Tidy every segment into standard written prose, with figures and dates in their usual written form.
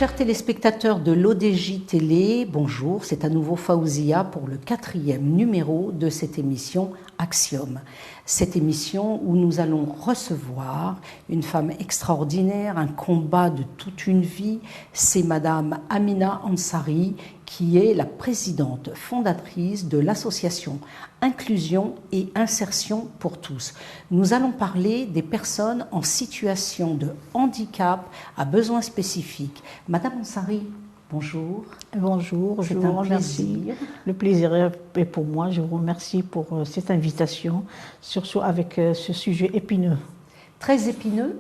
Chers téléspectateurs de l'ODJ Télé, bonjour, c'est à nouveau Faouzia pour le 4e numéro de cette émission Axiom. Cette émission où nous allons recevoir une femme extraordinaire, un combat de toute une vie, c'est Madame Amina Ansari, qui est la présidente fondatrice de l'association Inclusion et Insertion pour tous. Nous allons parler des personnes en situation de handicap à besoins spécifiques. Madame Ansari, bonjour. Bonjour, je vous remercie. Le plaisir est pour moi. Je vous remercie pour cette invitation, surtout avec ce sujet épineux. Très épineux.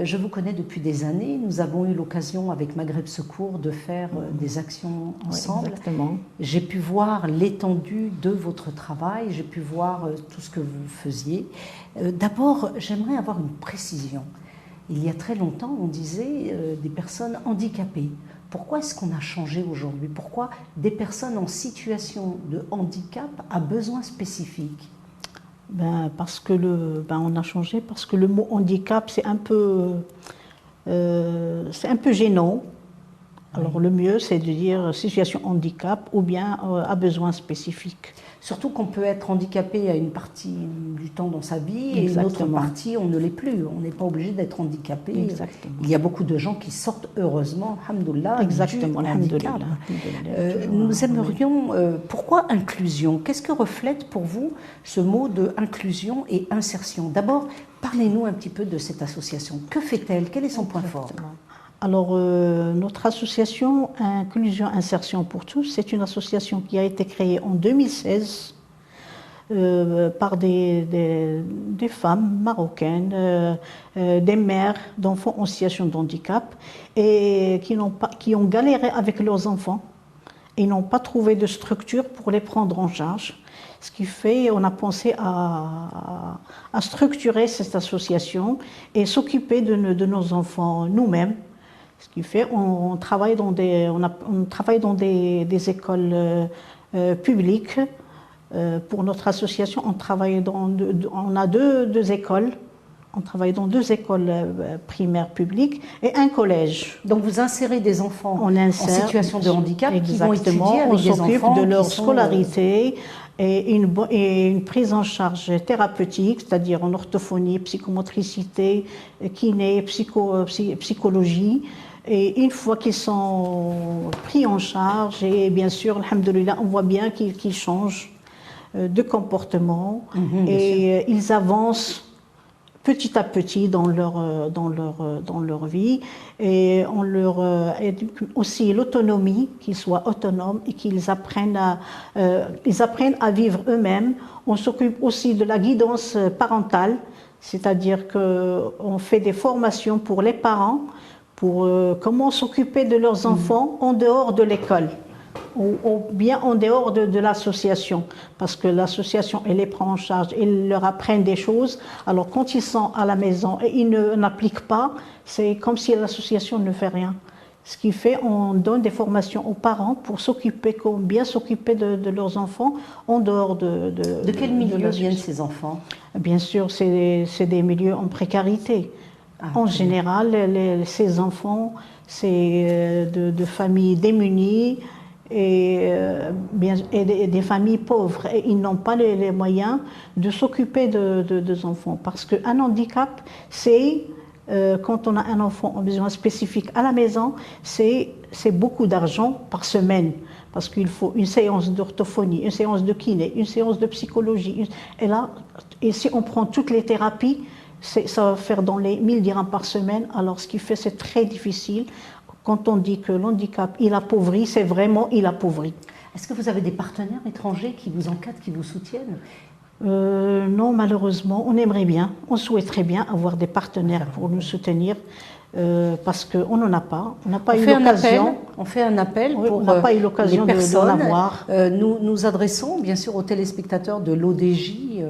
Je vous connais depuis des années. Nous avons eu l'occasion avec Maghreb Secours de faire des actions ensemble. Oui, exactement. J'ai pu voir l'étendue de votre travail, j'ai pu voir tout ce que vous faisiez. D'abord, j'aimerais avoir une précision. Il y a très longtemps, on disait des personnes handicapées. Pourquoi est-ce qu'on a changé aujourd'hui? Pourquoi des personnes en situation de handicap à besoins spécifiques? Parce que on a changé parce que le mot handicap c'est un peu gênant. Alors le mieux c'est de dire situation handicap ou bien à besoins spécifiques. Surtout qu'on peut être handicapé à une partie du temps dans sa vie Exactement. et une autre partie on ne l'est plus. On n'est pas obligé d'être handicapé. Exactement. Il y a beaucoup de gens qui sortent heureusement, alhamdoulilah, exactement, du handicap. Nous aimerions, pourquoi inclusion? Qu'est-ce que reflète pour vous ce mot de inclusion et insertion? D'abord, parlez-nous un petit peu de cette association. Que fait-elle? Quel est son point fort? Alors, notre association Inclusion Insertion pour tous, c'est une association qui a été créée en 2016 par des femmes marocaines, des mères d'enfants en situation de handicap et qui ont galéré avec leurs enfants et n'ont pas trouvé de structure pour les prendre en charge. Ce qui fait, on a pensé à structurer cette association et s'occuper de nos enfants nous-mêmes. Ce qui fait, on travaille dans des écoles publiques. Pour notre association, on a deux écoles. On travaille dans 2 écoles primaires publiques et un collège. Donc vous insérez des enfants en situation de handicap qui vont étudier avec on des enfants s'occupe de leur scolarité et une prise en charge thérapeutique, c'est-à-dire en orthophonie, psychomotricité, kiné, psychologie. Et une fois qu'ils sont pris en charge, et bien sûr, alhamdoulilah, on voit bien qu'ils changent de comportement et ils avancent petit à petit dans leur vie et on leur éduque aussi l'autonomie, qu'ils soient autonomes et qu'ils apprennent à vivre eux-mêmes. On s'occupe aussi de la guidance parentale, c'est-à-dire qu'on fait des formations pour les parents pour comment s'occuper de leurs enfants en dehors de l'école ou bien en dehors de l'association, parce que l'association, elle les prend en charge, ils leur apprennent des choses, alors quand ils sont à la maison et ils n'appliquent pas, c'est comme si l'association ne fait rien. Ce qui fait, on donne des formations aux parents pour bien s'occuper de leurs enfants en dehors de quel milieu viennent ces enfants? Bien sûr, c'est des milieux en précarité. En général, ces enfants, c'est de familles démunies et des familles pauvres. Et ils n'ont pas les moyens de s'occuper des enfants. Parce qu'un handicap, c'est, quand on a un enfant en besoin spécifique à la maison, c'est beaucoup d'argent par semaine. Parce qu'il faut une séance d'orthophonie, une séance de kiné, une séance de psychologie. Et si on prend toutes les thérapies, ça va faire dans les 1000 dirhams par semaine. Alors ce qui fait, c'est très difficile. Quand on dit que l'handicap, il appauvrit, c'est vraiment il appauvrit. Est-ce que vous avez des partenaires étrangers qui vous encadrent, qui vous soutiennent? Non, malheureusement, on aimerait bien, on souhaiterait bien avoir des partenaires pour nous soutenir. Parce qu'on n'en a pas. On n'a pas eu l'occasion. On fait un appel pour on n'a pas eu l'occasion d'en avoir. Nous adressons bien sûr aux téléspectateurs de l'ODJ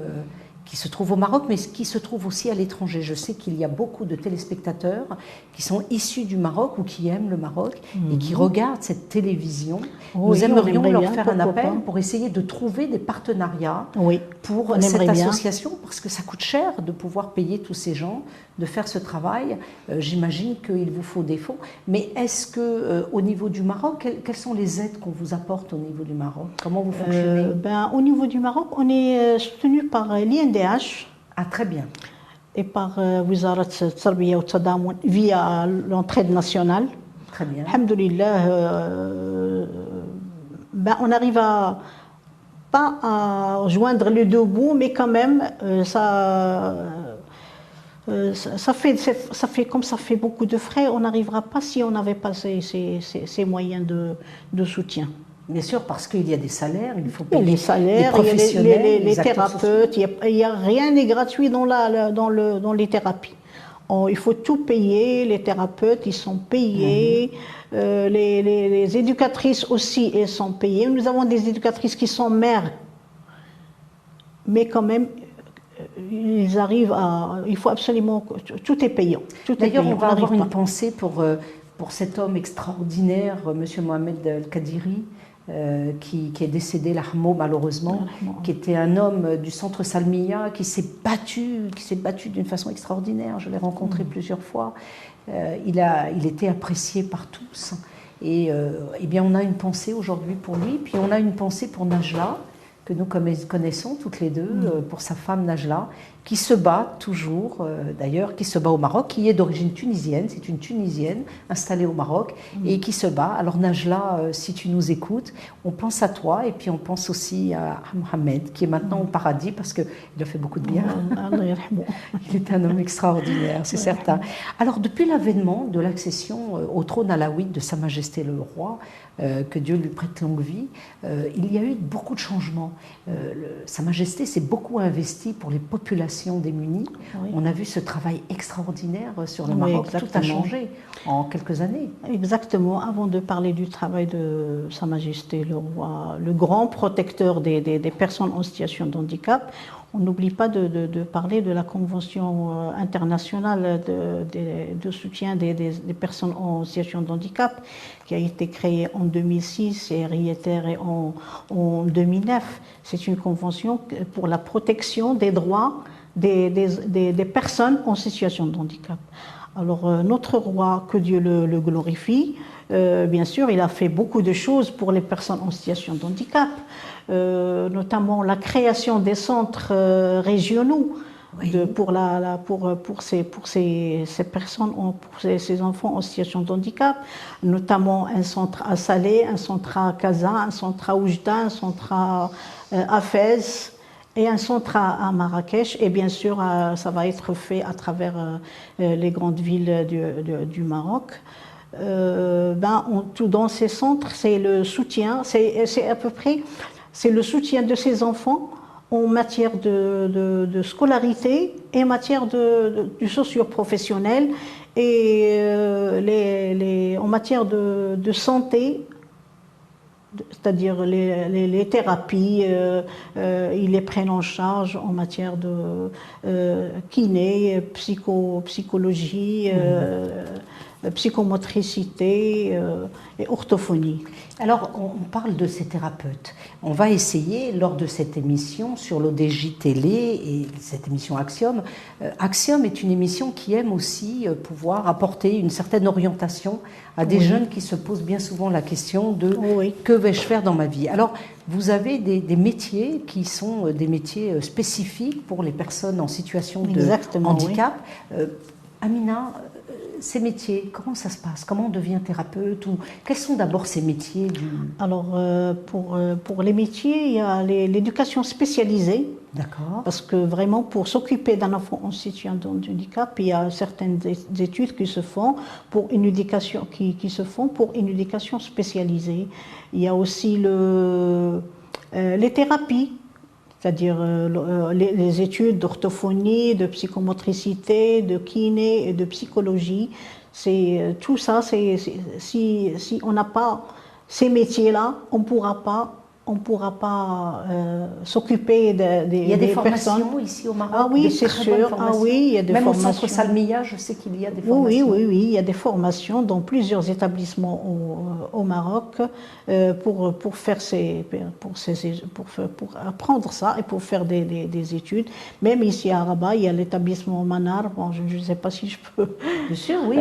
qui se trouve au Maroc, mais qui se trouve aussi à l'étranger. Je sais qu'il y a beaucoup de téléspectateurs qui sont issus du Maroc ou qui aiment le Maroc et qui regardent cette télévision. Oui, Nous aimerions on aimerait leur bien, faire un pourquoi appel pas. pour essayer de trouver des partenariats Oui, pour on cette aimerait bien. association, parce que ça coûte cher de pouvoir payer tous ces gens, de faire ce travail. J'imagine qu'il vous faut des fonds. Mais est-ce que au niveau du Maroc, quelles sont les aides qu'on vous apporte au niveau du Maroc? Comment vous fonctionnez? Au niveau du Maroc, on est soutenu par l'INDH Ah, très bien. et par Wizarat Tarbiya wa Tadamoun via l'entraide nationale. Très bien. Alhamdoulilah, on n'arrive pas à joindre les deux bouts, mais quand même, ça fait comme ça fait beaucoup de frais, on n'arrivera pas si on n'avait pas ces moyens de soutien. Bien sûr, parce qu'il y a des salaires, il faut Il y a payer les salaires, les professionnels, les acteurs sociaux. thérapeutes, rien n'est gratuit dans les thérapies. Il faut tout payer, les thérapeutes, ils sont payés, les éducatrices aussi, elles sont payées. Nous avons des éducatrices qui sont mères, mais quand même, ils arrivent il faut absolument, tout est payant. D'ailleurs, on va avoir une pensée pour cet homme extraordinaire, M. Mohamed El-Kadiri, qui est décédé, l'Ahmo, malheureusement, qui était un homme du centre Salmiya, qui s'est battu d'une façon extraordinaire. Je l'ai rencontré plusieurs fois. Il était apprécié par tous. Et eh bien, on a une pensée aujourd'hui pour lui. Puis on a une pensée pour Najla, que nous connaissons toutes les deux, pour sa femme Najla, qui se bat toujours, d'ailleurs, qui se bat au Maroc, qui est d'origine tunisienne, c'est une Tunisienne installée au Maroc, et qui se bat. Alors Najla, si tu nous écoutes, on pense à toi, et puis on pense aussi à Mohamed, qui est maintenant au paradis, parce qu'il a fait beaucoup de bien. Il est un homme extraordinaire, c'est certain. Alors, depuis l'avènement de l'accession au trône alaouite de Sa Majesté le Roi, que Dieu lui prête longue vie, il y a eu beaucoup de changements. Sa Majesté s'est beaucoup investie pour les populations démunies. Oui. On a vu ce travail extraordinaire sur le Maroc. Tout a changé en quelques années. Exactement. Avant de parler du travail de Sa Majesté le Roi, le grand protecteur des personnes en situation de handicap, on n'oublie pas de parler de la Convention internationale de soutien des personnes en situation de handicap, qui a été créée en 2006 et réitérée en 2009. C'est une convention pour la protection des droits des personnes en situation de handicap. Alors, notre roi, que Dieu le glorifie, bien sûr, il a fait beaucoup de choses pour les personnes en situation de handicap, notamment la création des centres régionaux pour ces personnes, pour ces enfants en situation de handicap, notamment un centre à Salé, un centre à Casa, un centre à Oujda, un centre à Fès, et un centre à Marrakech, et bien sûr, ça va être fait à travers les grandes villes du Maroc. Dans ces centres, c'est le soutien, c'est à peu près, c'est le soutien de ces enfants en matière de scolarité et en matière du socio-professionnel et en matière de santé. C'est-à-dire les thérapies, ils les prennent en charge en matière de kiné, psychologie, psychomotricité et orthophonie. Alors, on parle de ces thérapeutes. On va essayer, lors de cette émission sur l'ODJ Télé et cette émission Axiom, Axiom est une émission qui aime aussi pouvoir apporter une certaine orientation à des jeunes qui se posent bien souvent la question de que vais-je faire dans ma vie. Alors, vous avez des métiers qui sont des métiers spécifiques pour les personnes en situation de handicap. Amina, ces métiers, comment ça se passe? Comment on devient thérapeute? Ou quels sont d'abord ces métiers Alors, pour les métiers, il y a l'éducation spécialisée. D'accord. Parce que vraiment, pour s'occuper d'un enfant en situation de handicap, il y a certaines études qui se font pour une éducation, qui se font pour une éducation spécialisée. Il y a aussi les thérapies. C'est-à-dire les études d'orthophonie, de psychomotricité, de kiné et de psychologie. Tout ça, si on n'a pas ces métiers-là, on ne pourra pas on ne pourra pas s'occuper Il y a des personnes. formations ici au Maroc. Ah oui, c'est sûr. Ah oui, il y a des Même formations. au centre Salmiya, je sais qu'il y a des Oui, formations. oui, oui, il y a des formations dans plusieurs établissements au Maroc pour faire pour apprendre ça et pour faire des études. Même ici à Rabat, il y a l'établissement Manar. Bon, je ne sais pas si je peux. Bien sûr, oui.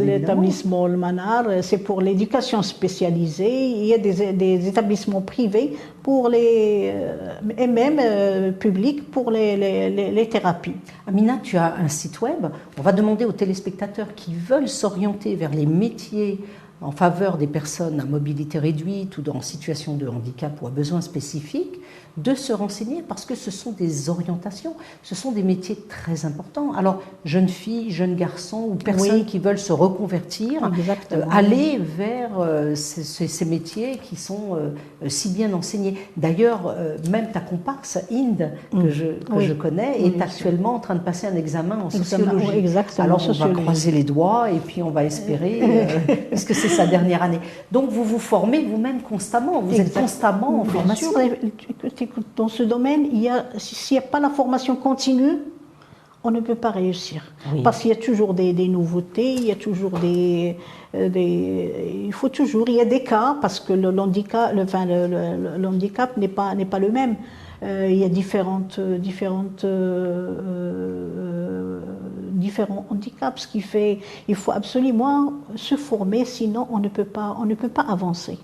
L'établissement Le Manar, c'est pour l'éducation spécialisée. Il y a des établissements privés pour et même publics pour les thérapies. Amina, tu as un site web. On va demander aux téléspectateurs qui veulent s'orienter vers les métiers en faveur des personnes à mobilité réduite ou en situation de handicap ou à besoins spécifiques de se renseigner parce que ce sont des orientations, ce sont des métiers très importants. Alors, jeunes filles, jeunes garçons ou personnes qui veulent se reconvertir, aller vers ces métiers qui sont si bien enseignés. D'ailleurs, même ta comparse, Inde, que je connais, est actuellement en train de passer un examen en sociologie. Exactement. Alors, on va croiser les doigts et puis on va espérer, puisque c'est sa dernière année. Donc, vous vous formez vous-même constamment, vous êtes constamment en formation. Bien sûr, dans ce domaine, s'il n'y a pas la formation continue, on ne peut pas réussir. Oui. Parce qu'il y a toujours des nouveautés, il y a toujours il y a des cas, parce que le handicap n'est pas le même. Il y a différents handicaps, ce qui fait il faut absolument se former, sinon on ne peut pas avancer.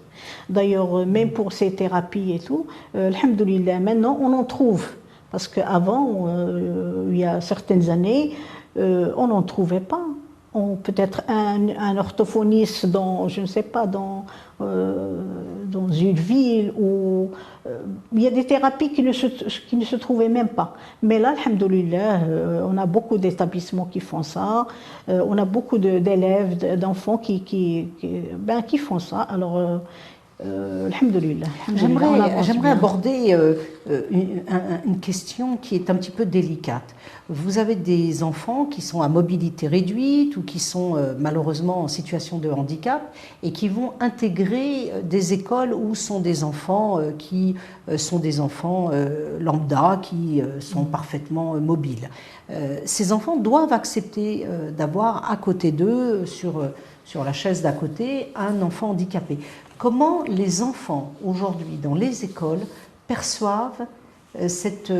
D'ailleurs, même pour ces thérapies et tout, alhamdoulilah, maintenant on en trouve. Parce qu'avant, il y a certaines années, on n'en trouvait pas. Peut-être un orthophoniste dans, je ne sais pas, dans une ville où il y a des thérapies qui ne se trouvaient même pas. Mais là, alhamdoulilah, on a beaucoup d'établissements qui font ça. On a beaucoup d'élèves, d'enfants qui font ça. Alors, alhamdoulilah. J'aimerais aborder une question qui est un petit peu délicate. Vous avez des enfants qui sont à mobilité réduite ou qui sont malheureusement en situation de handicap et qui vont intégrer des écoles où sont des enfants qui sont des enfants lambda, qui sont parfaitement mobiles. Ces enfants doivent accepter d'avoir à côté d'eux, sur la chaise d'à côté, un enfant handicapé. Comment les enfants, aujourd'hui, dans les écoles, perçoivent cette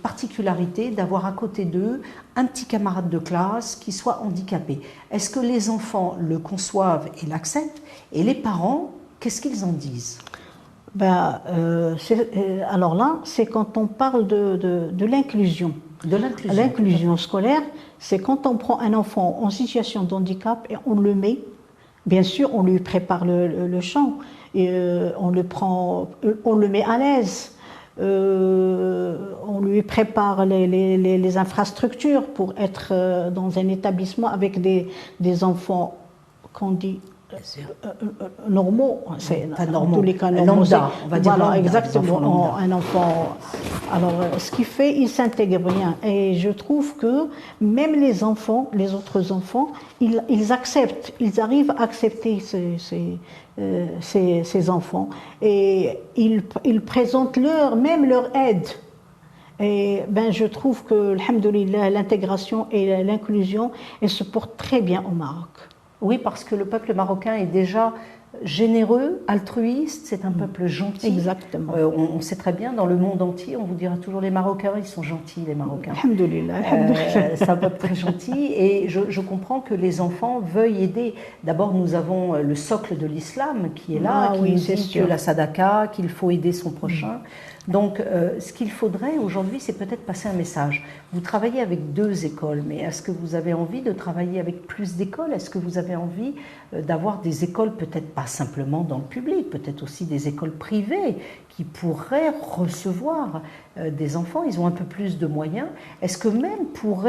particularité d'avoir à côté d'eux un petit camarade de classe qui soit handicapé? Est-ce que les enfants le conçoivent et l'acceptent? Et les parents, qu'est-ce qu'ils en disent? Alors là, c'est quand on parle de l'inclusion. L'inclusion scolaire, c'est quand on prend un enfant en situation de handicap et on le met. Bien sûr, on lui prépare le chant, et on le met à l'aise, on lui prépare les infrastructures pour être dans un établissement avec des enfants qu'on dit normaux, en tous les cas normaux, lambda, on va dire voilà, lambda, exactement, un enfant. Alors, ce qui fait, il s'intègre bien. Et je trouve que même les autres enfants, ils acceptent, ils arrivent à accepter ces enfants. Et ils présentent même leur aide. Et je trouve que, alhamdoulilah, l'intégration et l'inclusion, elles se portent très bien au Maroc. Oui, parce que le peuple marocain est déjà généreux, altruiste, c'est un peuple gentil. Exactement. On sait très bien, dans le monde entier, on vous dira toujours les Marocains, ils sont gentils, les Marocains. Alhamdoulilah. C'est un peuple très gentil et je comprends que les enfants veuillent aider. D'abord, nous avons le socle de l'islam qui est là, qui nous dit que la sadaka, qu'il faut aider son prochain. Donc, ce qu'il faudrait aujourd'hui, c'est peut-être passer un message. Vous travaillez avec 2 écoles, mais est-ce que vous avez envie de travailler avec plus d'écoles? Est-ce que vous avez envie d'avoir des écoles, peut-être pas simplement dans le public, peut-être aussi des écoles privées qui pourraient recevoir des enfants? Ils ont un peu plus de moyens. Est-ce que même pour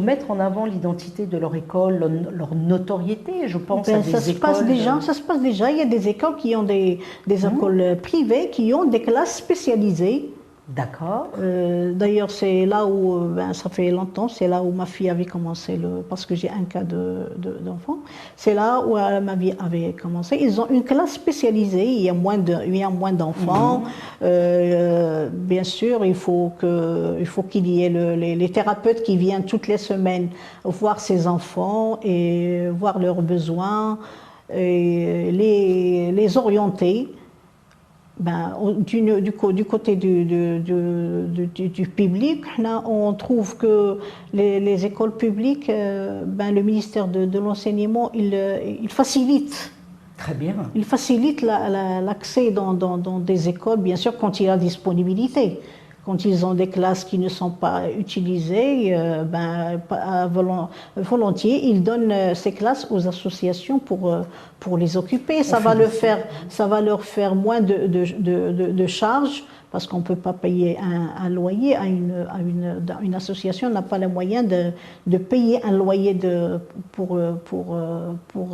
mettre en avant l'identité de leur école, leur notoriété, je pense à des écoles... Ça se passe déjà. Il y a des écoles qui ont des écoles privées, qui ont des classes spécialisées D'accord. D'ailleurs, c'est là où, ça fait longtemps, c'est là où ma fille avait commencé, parce que j'ai un cas d'enfant, c'est là où ma vie avait commencé. Ils ont une classe spécialisée, il y a moins d'enfants. Bien sûr, il faut qu'il y ait les thérapeutes qui viennent toutes les semaines voir ces enfants et voir leurs besoins, et les orienter. Du côté du public, là, on trouve que les écoles publiques, le ministère de l'enseignement, il facilite. Très bien. Il facilite l'accès dans des écoles, bien sûr, quand il y a disponibilité. Quand ils ont des classes qui ne sont pas utilisées, volontiers, ils donnent ces classes aux associations pour les occuper. Ça va leur faire moins de charges, parce qu'on ne peut pas payer un loyer à une association, n'a pas les moyens de payer un loyer pour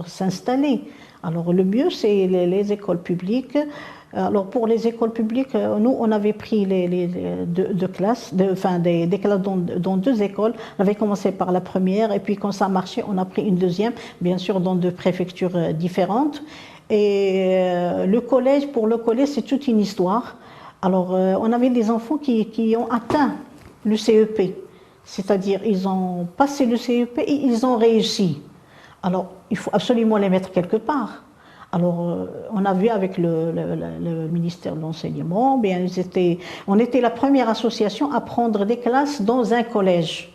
s'installer. Alors le mieux, c'est les écoles publiques. Alors pour les écoles publiques, nous, on avait pris des classes dans deux écoles. On avait commencé par la première, et puis quand ça marchait, on a pris une deuxième, bien sûr dans deux préfectures différentes. Et pour le collège, c'est toute une histoire. Alors on avait des enfants qui ont atteint le CEP, c'est-à-dire ils ont passé le CEP et ils ont réussi. Alors il faut absolument les mettre quelque part. Alors, on a vu avec le ministère de l'Enseignement, on était la première association à prendre des classes dans un collège.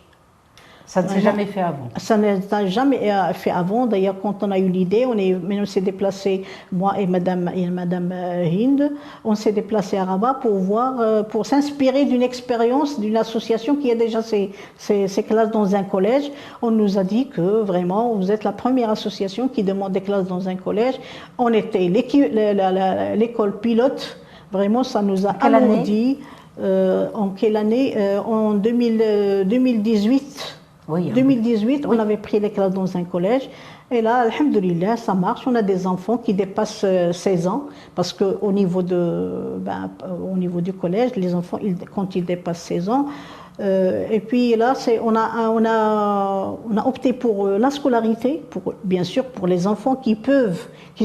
Ça ne s'est jamais fait avant. Ça ne s'est jamais fait avant. D'ailleurs, quand on a eu l'idée, on s'est déplacé, moi et Madame Hind, on s'est déplacé à Rabat pour s'inspirer d'une expérience d'une association qui a déjà ses classes dans un collège. On nous a dit que vraiment, vous êtes la première association qui demande des classes dans un collège. On était l'école pilote. Vraiment, ça nous a alourdi. En quelle année En 2018. Oui, 2018, on avait pris les classes dans un collège. Et là, alhamdoulilah, ça marche. On a des enfants qui dépassent 16 ans. Parce qu'au niveau du collège, les enfants, quand ils dépassent 16 ans, et puis là, on a opté pour la scolarité, bien sûr pour les enfants qui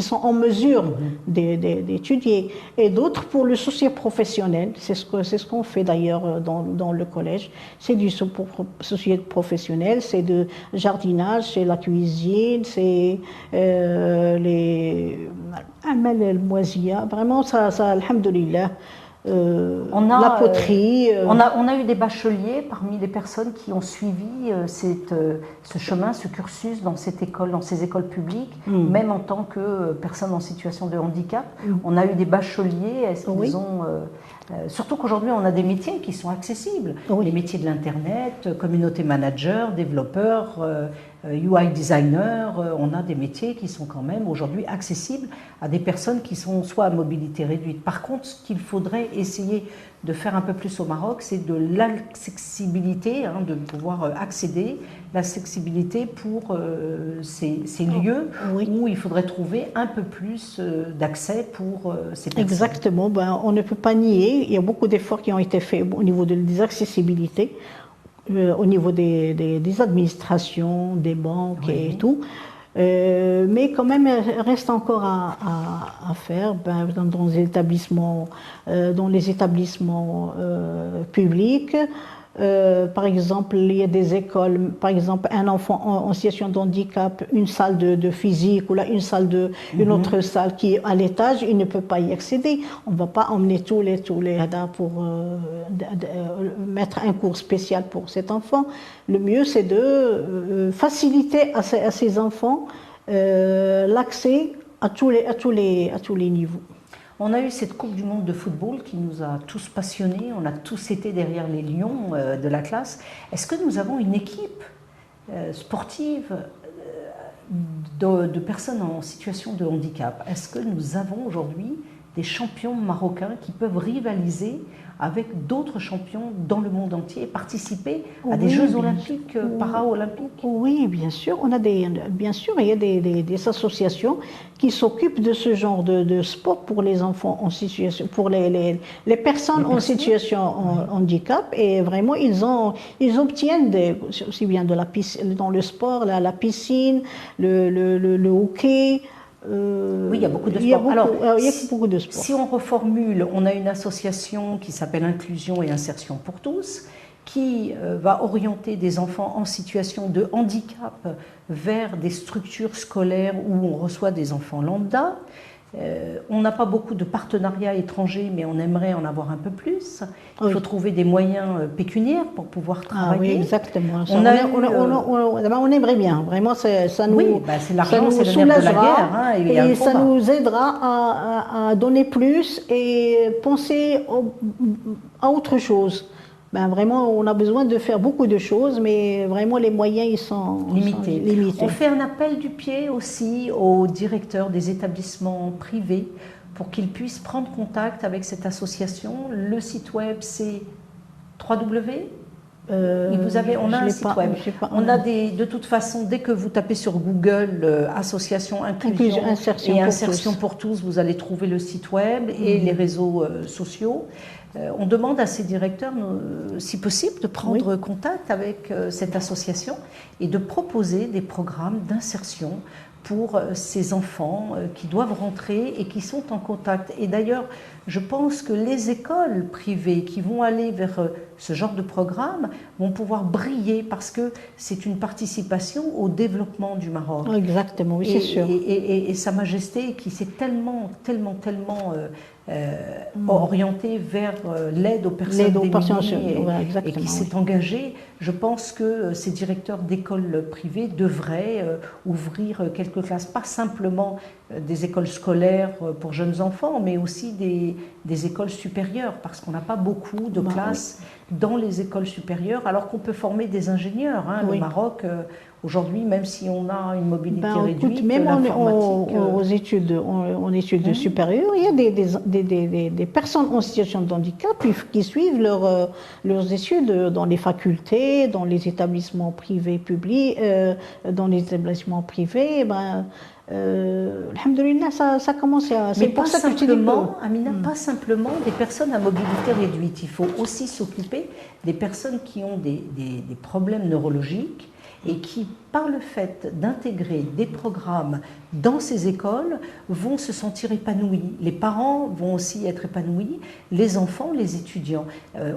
sont en mesure d'étudier, et d'autres pour le socio-professionnel. C'est ce qu'on fait d'ailleurs dans le collège. C'est du socio-professionnel, c'est de jardinage, c'est la cuisine, c'est les amal el-moisia. Vraiment, ça alhamdoulilah. La poterie. On a eu des bacheliers parmi les personnes qui ont suivi ce chemin, ce cursus dans ces écoles publiques, même en tant que personne en situation de handicap. On a eu des bacheliers. Est-ce qu'ils ont surtout qu'aujourd'hui, on a des métiers qui sont accessibles. Les métiers de l'Internet, communauté manager, développeur, UI designer, on a des métiers qui sont quand même aujourd'hui accessibles à des personnes qui sont soit à mobilité réduite. Par contre, ce qu'il faudrait essayer de faire un peu plus au Maroc, c'est de l'accessibilité, de pouvoir accéder, l'accessibilité pour ces lieux où il faudrait trouver un peu plus d'accès pour ces personnes. Exactement, on ne peut pas nier, il y a beaucoup d'efforts qui ont été faits au niveau des accessibilités, au niveau des administrations, des banques et tout. Mais quand même, il reste encore à faire dans les établissements publics. Par exemple, il y a des écoles, par exemple, un enfant en situation de handicap, une salle de physique ou là, une autre salle qui est à l'étage, il ne peut pas y accéder. On ne va pas emmener tous les pour mettre un cours spécial pour cet enfant. Le mieux, c'est de faciliter à ces enfants l'accès à tous les niveaux. On a eu cette Coupe du Monde de football qui nous a tous passionnés, on a tous été derrière les lions de la classe. Est-ce que nous avons une équipe sportive de personnes en situation de handicap? Est-ce que nous avons aujourd'hui des champions marocains qui peuvent rivaliser avec d'autres champions dans le monde entier et participer à des Jeux olympiques, para-olympiques. Oui, bien sûr. Bien sûr, il y a des associations qui s'occupent de ce genre de sport pour les enfants en situation, pour les personnes en situation de handicap. Et vraiment, ils obtiennent aussi bien de la piscine, dans le sport, la piscine, le hockey. Oui, il y a beaucoup de sport. Il y a beaucoup de sport. Si on reformule, on a une association qui s'appelle Inclusion et Insertion pour tous, qui va orienter des enfants en situation de handicap vers des structures scolaires où on reçoit des enfants lambda. On n'a pas beaucoup de partenariats étrangers, mais on aimerait en avoir un peu plus. Il faut trouver des moyens pécuniaires pour pouvoir travailler. Oui, exactement. On aimerait bien. Vraiment, ça nous, oui, c'est l'argent, c'est le nerf de la guerre. Hein, et ça nous aidera à donner plus et penser à autre chose. Vraiment, on a besoin de faire beaucoup de choses, mais vraiment les moyens ils sont limités. On fait un appel du pied aussi aux directeurs des établissements privés pour qu'ils puissent prendre contact avec cette association. Le site web, c'est www. On a un site web. On a de toute façon, dès que vous tapez sur Google association inclusion et insertion pour tous, vous allez trouver le site web et les réseaux sociaux. On demande à ces directeurs, si possible, de prendre contact avec cette association et de proposer des programmes d'insertion pour ces enfants qui doivent rentrer et qui sont en contact. Et d'ailleurs, je pense que les écoles privées qui vont aller vers ce genre de programme vont pouvoir briller parce que c'est une participation au développement du Maroc. Exactement, oui, c'est sûr. Et Sa Majesté qui s'est tellement orientée vers l'aide aux personnes démunies et qui s'est engagée, je pense que ces directeurs d'écoles privées devraient ouvrir quelques classes, pas simplement des écoles scolaires pour jeunes enfants, mais aussi des écoles supérieures, parce qu'on n'a pas beaucoup de classes dans les écoles supérieures, alors qu'on peut former des ingénieurs. Le Maroc, aujourd'hui, même si on a une mobilité réduite, même l'informatique... en études supérieures, il y a des personnes en situation de handicap qui suivent leurs études dans les facultés, dans les établissements privés publics, dans les établissements privés. Alhamdoulilah, ça commence à... Mais pas simplement, Amina, pas simplement des personnes à mobilité réduite. Il faut aussi s'occuper des personnes qui ont des problèmes neurologiques et qui, par le fait d'intégrer des programmes dans ces écoles, vont se sentir épanouis. Les parents vont aussi être épanouis, les enfants, les étudiants.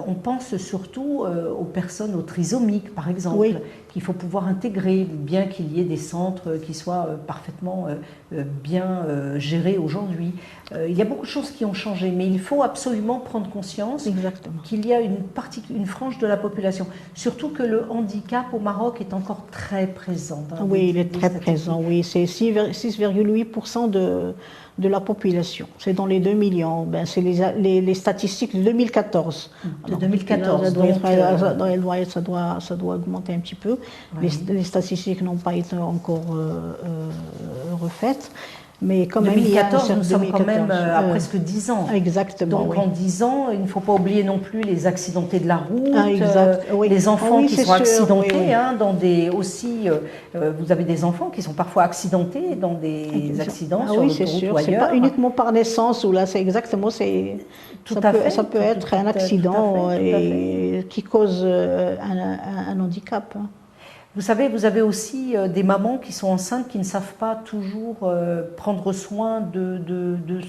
On pense surtout aux personnes trisomiques, par exemple, qu'il faut pouvoir intégrer, bien qu'il y ait des centres qui soient parfaitement bien gérés aujourd'hui. Il y a beaucoup de choses qui ont changé, mais il faut absolument prendre conscience qu'il y a une frange de la population. Surtout que le handicap au Maroc est encore très présent. Oui, il est très présent, oui. C'est 6,8% de la population. C'est dans les 2 millions. C'est les statistiques de 2014. De 2014. Ça doit augmenter un petit peu. Les statistiques n'ont pas été encore refaites. Mais quand même, 2014, nous sommes quand même à presque 10 ans. Exactement. Donc en 10 ans, il ne faut pas oublier non plus les accidentés de la route, les enfants qui sont accidentés. Vous avez des enfants qui sont parfois accidentés dans des accidents sur l'autoroute ou ailleurs. C'est pas uniquement par naissance, où là, c'est exactement, ça peut être un accident qui cause un handicap. Vous savez, vous avez aussi des mamans qui sont enceintes qui ne savent pas toujours prendre soin de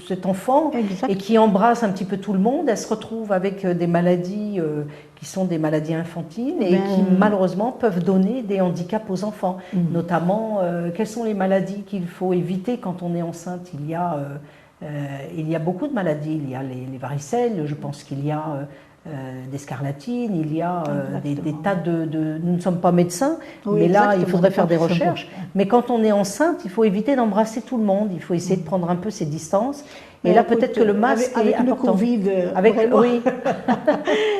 cet enfant et qui embrassent un petit peu tout le monde. Elles se retrouvent avec des maladies qui sont des maladies infantines et qui malheureusement peuvent donner des handicaps aux enfants. Notamment, quelles sont les maladies qu'il faut éviter quand on est enceinte? Il y a beaucoup de maladies. Il y a les varicelles, je pense qu'il y a... des scarlatines, il y a des tas de... Nous ne sommes pas médecins, mais là, il faudrait faire des recherches. Mais quand on est enceinte, il faut éviter d'embrasser tout le monde, il faut essayer de prendre un peu ses distances. Et là, peut-être que le masque est important. Avec le Covid,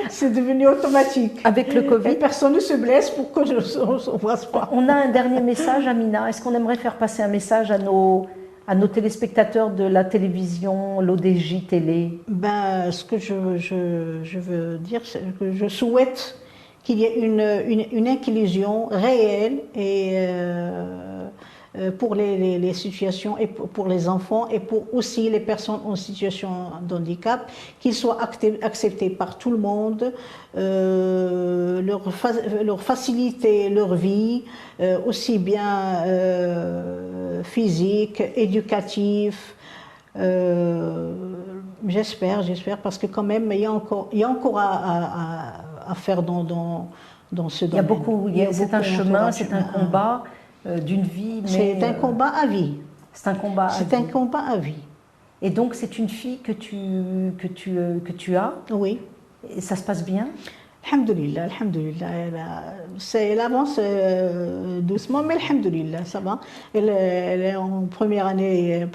c'est devenu automatique. Avec le Covid. Et personne ne se blesse pour qu'on ne s'embrasse pas. On a un dernier message, Amina. Est-ce qu'on aimerait faire passer un message à à nos téléspectateurs de la télévision, l'ODJ Télé? Ben, ce que je veux dire, c'est que je souhaite qu'il y ait une inclusion réelle et pour les situations et pour les enfants et pour aussi les personnes en situation de handicap, qu'ils soient acceptés par tout le monde, leur faciliter leur vie, aussi bien physique, éducatif. J'espère, parce que quand même, il y a encore à faire dans ce domaine. C'est un chemin, c'est un combat d'une vie. C'est un combat à vie. C'est un combat à vie. C'est un combat à vie. Et donc, c'est une fille que tu as? Oui. Et ça se passe bien? Alhamdulillah, alhamdulillah. Elle avance doucement, mais alhamdulillah, ça va. Elle est en première année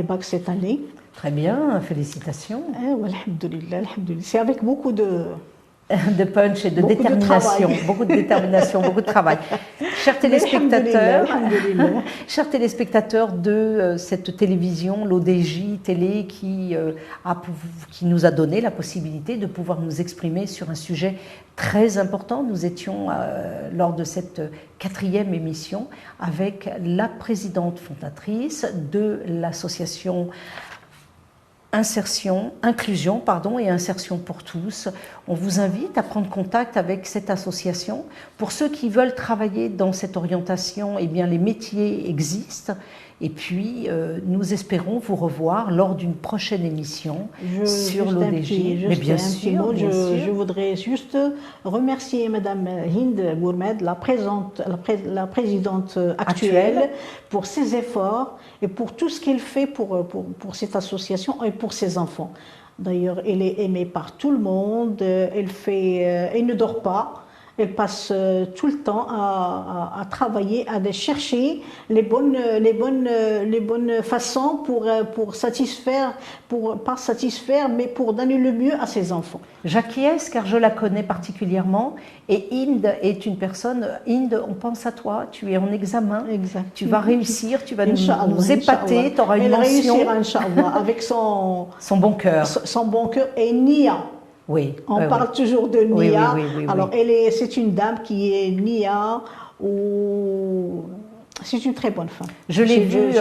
bac cette année. Très bien, félicitations. Alhamdulillah, alhamdulillah. C'est avec beaucoup de punch et de détermination, beaucoup de détermination, beaucoup de travail. Chers téléspectateurs de cette télévision, l'ODJ Télé, qui nous a donné la possibilité de pouvoir nous exprimer sur un sujet très important. Nous étions lors de cette 4e émission avec la présidente fondatrice de l'association Inclusion et Insertion pour tous. On vous invite à prendre contact avec cette association. Pour ceux qui veulent travailler dans cette orientation, eh bien, les métiers existent. Et puis, nous espérons vous revoir lors d'une prochaine émission sur l'ODJ. Mais bien sûr, je voudrais juste remercier Madame Hind Gourmed, la présidente actuelle, pour ses efforts et pour tout ce qu'elle fait pour cette association et pour ses enfants. D'ailleurs, elle est aimée par tout le monde, elle ne dort pas. Elle passe tout le temps à travailler, à aller chercher les bonnes façons pour satisfaire, pas satisfaire, mais pour donner le mieux à ses enfants. J'acquiesce car je la connais particulièrement et Hind est une personne. Hind, on pense à toi, tu es en examen, exact. Tu vas réussir, tu vas nous épater, tu auras une mention. Elle réussira, Inch'Allah, avec son bon cœur. Son bon cœur et Nia. Oui, on parle toujours de Nia. Oui. Alors, c'est une dame qui est Nia ou... C'est une très bonne femme. Je l'ai vue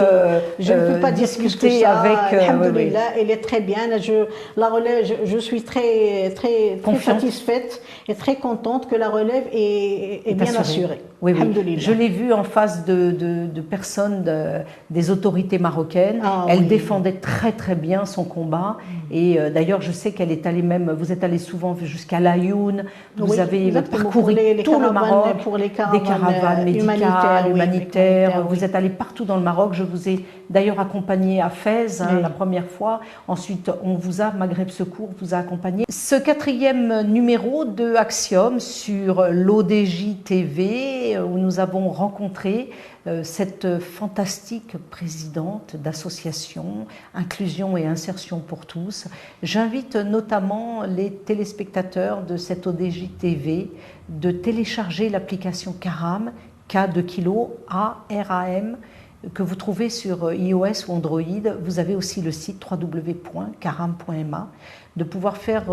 je ne peux pas discuter avec. Alhamdulillah, elle est très bien. Je suis très satisfaite et très contente que la relève est bien assurée. Oui. Je l'ai vue en face de personnes des autorités marocaines. Elle défendait très bien son combat. Et d'ailleurs, je sais qu'elle est allée vous êtes allé souvent jusqu'à Laayoune. Vous avez parcouru tout le Maroc pour les des caravanes médicales, humanitaires. Vous êtes allé partout dans le Maroc. Je vous ai d'ailleurs accompagné à Fès la première fois. Ensuite, Maghreb Secours vous a accompagné. Ce 4e numéro de Axiom sur l'ODJ TV, où nous avons rencontré cette fantastique présidente d'association Inclusion et Insertion pour tous. J'invite notamment les téléspectateurs de cette ODJ TV de télécharger l'application Karam, K de kilo, A-R-A-M, que vous trouvez sur iOS ou Android. Vous avez aussi le site www.karam.ma, de pouvoir faire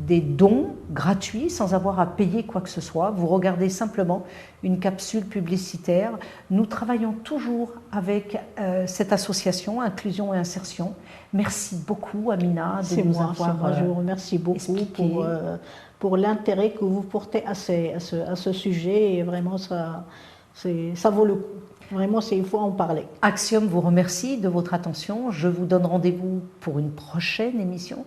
des dons gratuits sans avoir à payer quoi que ce soit. Vous regardez simplement une capsule publicitaire. Nous travaillons toujours avec cette association Inclusion et Insertion. Merci beaucoup, Amina, de nous avoir je vous remercie beaucoup pour l'intérêt que vous portez à ce sujet. Et vraiment, ça vaut le coup. Vraiment, il faut en parler. Axiom vous remercie de votre attention. Je vous donne rendez-vous pour une prochaine émission.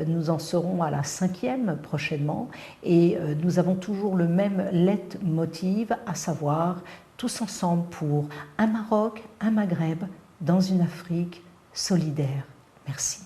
Nous en serons à la 5e prochainement. Et nous avons toujours le même leitmotiv, à savoir tous ensemble pour un Maroc, un Maghreb, dans une Afrique solidaire. Merci.